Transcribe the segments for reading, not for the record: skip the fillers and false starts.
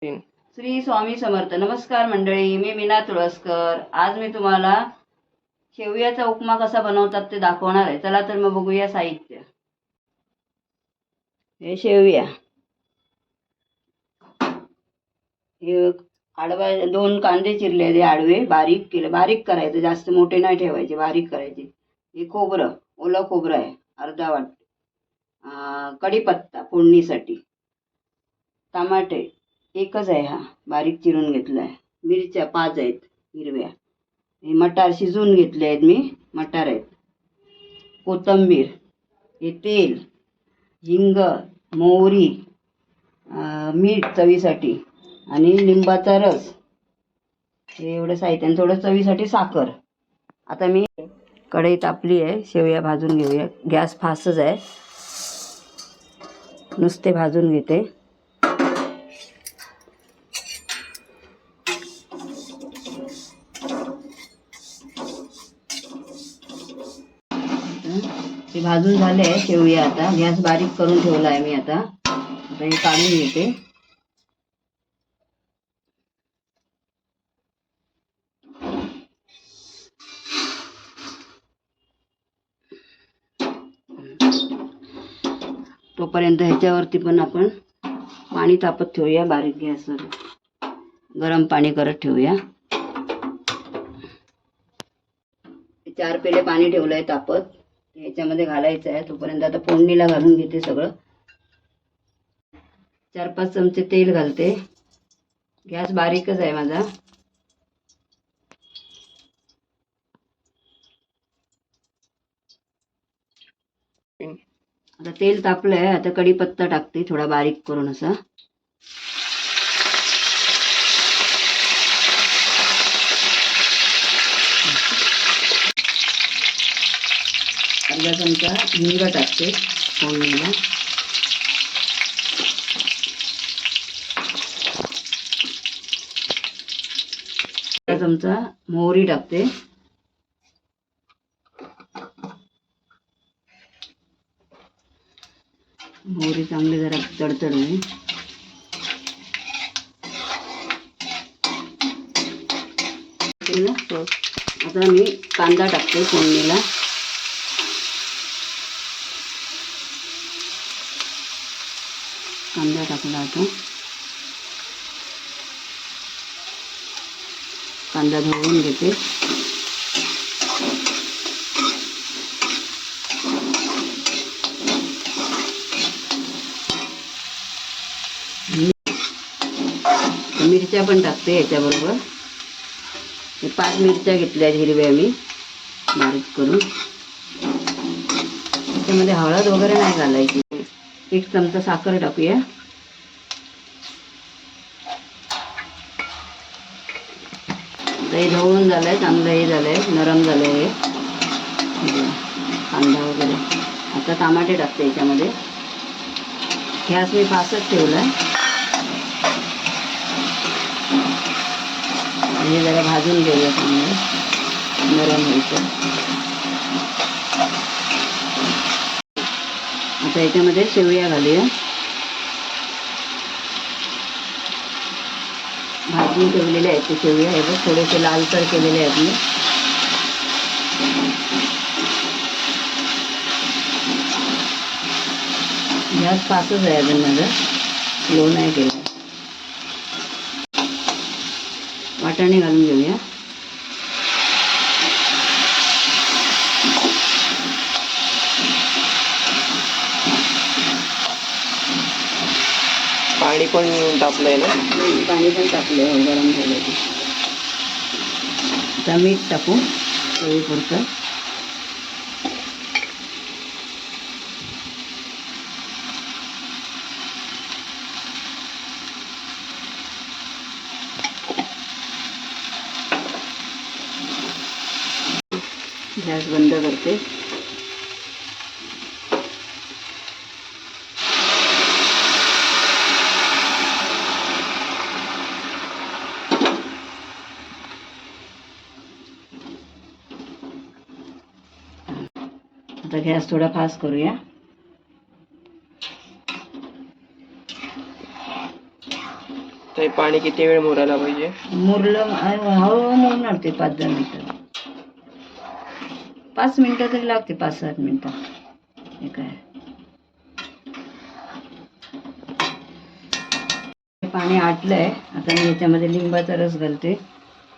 तीन. श्री स्वामी समर्थ. नमस्कार मंडळी, मी मीना तुळसकर. आज मी तुम्हाला शेवयाचा उपमा कसा बनवतात ते दाखवणार आहे. चला तर मग बघूया साहित्य. हे शेवया, हे आडवा 2 कांदे चिरले, हे आडवे बारीक केले, बारीक करायचे, जास्त मोठे नाही ठेवायचे, बारीक करायचे. हे खोबरं, ओलं खोबरं आहे अर्धा वाट. कढीपत्ता फोडणीसाठी. टमाटे एकच आहे, हा बारीक चिरून घेतलाय. मिरच्या 5 आहेत हिरव्या. हे मटार शिजवून घेतले आहेत मी, मटार आहेत. कोथिंबीर, हे तेल, हिंग, मोहरी, मीठ चवीसाठी आणि लिंबाचा रस. हे एवढं साहित्य आणि थोडं चवीसाठी साखर. आता मी कढई तापली आहे, शेवया भाजून घेऊया. गॅस फास्टच आहे, नुसते भाजून घेते. हे भाजून झाले आहे शेवया. आता गॅस बारीक करून ठेवला आहे मी. आता हे काढून घेते. तोपर्यंत ह्याच्यावरती पण आपण पाणी तापत ठेवूया. बारीक गॅसवर गरम पाणी करत ठेवूया. 4 पेले पाणी ठेवलंय तापत, ह्याच्यामध्ये घालायचं आहे. तोपर्यंत आता फोडणीला घालून घेते सगळं. 4-5 चमचे तेल घालते. गॅस बारीकच आहे माझा. आता तेल तापलंय. आता कढीपत्ता टाकते, थोडा बारीक करून असा. अर्धा चमचा हिंग टाकते फोडणीला. अर्धा चमचा मोहरी टाकते. मोहरी चांगली जरा तडतडली. आता मी कांदा टाकते फोडणीला. कांदा टाकला. आता कांदा धुवून घेते. मिरच्या पण टाकते याच्याबरोबर. 5 मिरच्या घेतल्या हिरव्या मी बारीक करून. त्याच्यामध्ये हळद वगैरे नाही घालायची. 1 चमचा साखर टाकूया. हे ढवळून झालंय, चांगलं हे झालंय, नरम झालंय हे कांदा वगैरे. आता टमाटे टाकते याच्यामध्ये. गॅस मी फास्टच ठेवलाय. हे जरा भाजून घेऊया, चांगलं नरम व्हायचं. आता याच्यामध्ये शेवया घालूया. भाजून ठेवलेले आहेत ते शेवया. हे बघ, थोडेसे लालसर केलेले आहेत मी. गॅस फास्टच आहे अजून माझा, स्लो नाही केला. वाटाणे घालून घेऊया. पाणी पण तापलंय ना? पाणी पण टाकलंय, गरम झालं ते. आता मीठ टाकू चवीपुरतं. गॅस बंद करते. आता गॅस थोडा फास्ट करूया. हे पाणी किती वेळ मुरायला पाहिजे? मुरलं हळूहळू मुरणार ते 5-10 मिनटं. 5 मिनटं तरी लागते, 5-7 मिनटं. हे काय पाणी आटलंय. आता मी याच्यामध्ये लिंबाचा रस घालते.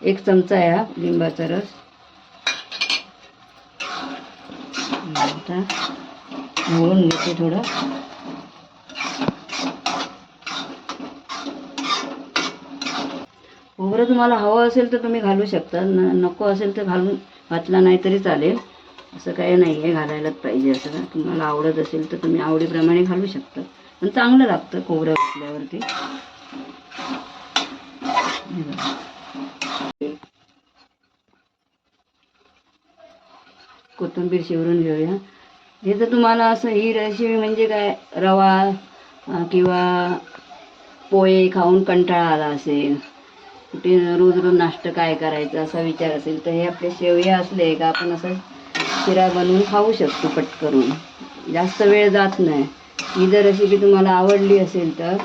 1 चमचा आहे हा लिंबाचा रस. आता ढवळून घेते थोडं. खोबरं तुम्हाला हवं असेल तर तुम्ही घालू शकता, नको असेल तर घातला नाही तरी चालेल. असं काही नाही आहे घालायलाच पाहिजे असं का. तुम्हाला आवडत असेल तर तुम्ही आवडीप्रमाणे घालू शकता. पण चांगलं लागतं खोबरं घातल्यावरती. कोथिंबीर शिवरून घेऊया. हे जर तुम्हाला असं ही रेसिपी म्हणजे काय रवा किंवा पोहे खाऊन कंटाळा आला असेल, कुठे रोज रोज नाश्ता काय करायचं असा विचार असेल, तर हे आपले शेवया असले का आपण असं शिरा बनवून खाऊ शकतो पटकरून. जास्त वेळ जात नाही. ही जर रेसिपी तुम्हाला आवडली असेल तर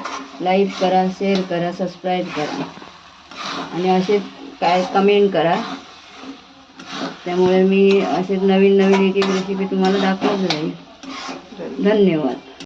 लाईक करा, शेअर करा, सबस्क्राईब करा आणि असे काय कमेंट करा. त्यामुळे मी असे नवीन नवीन एक एक रेसिपी तुम्हाला दाखवत राहील. धन्यवाद.